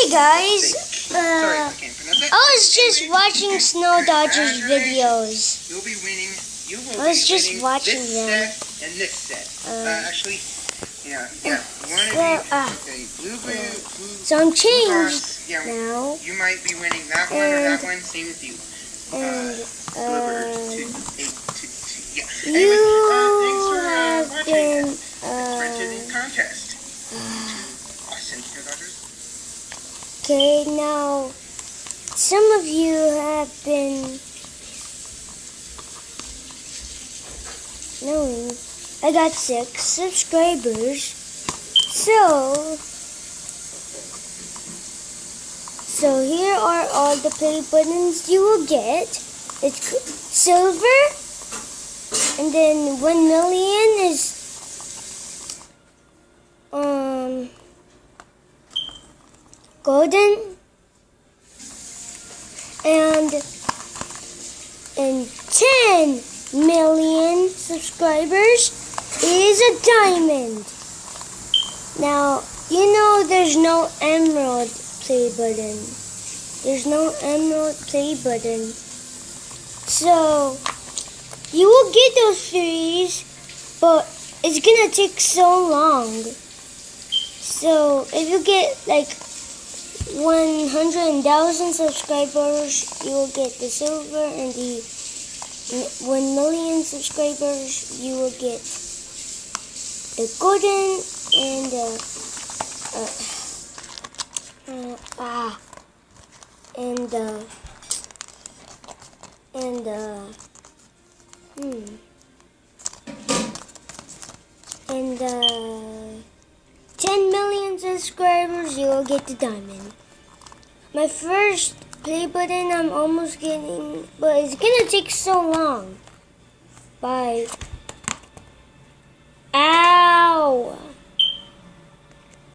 Hey guys, I was just watching Snow Dodgers videos. You'll be winning. I was just watching them. Set and this set. Actually, yeah. Blue. So I'm changed Yeah, now. you might be winning that one or that one. Same with you. And Yeah. you Thanks for have watching. been Printed in contest. Awesome, Snow Dodgers. okay. Now some of you have been knowing I got 6 subscribers. So here are all the play buttons you will get. It's silver, and then 1 million is golden, and 10 million subscribers is a diamond. Now, you know there's no emerald play button. There's no emerald play button. So, you will get those threes, but it's gonna take so long. So, if you get like 100,000 subscribers, you will get the silver, and the 1 million subscribers, you will get the golden and and 10 million subscribers, you will get the diamond. My first play button I'm almost getting, but it's gonna take so long. Bye.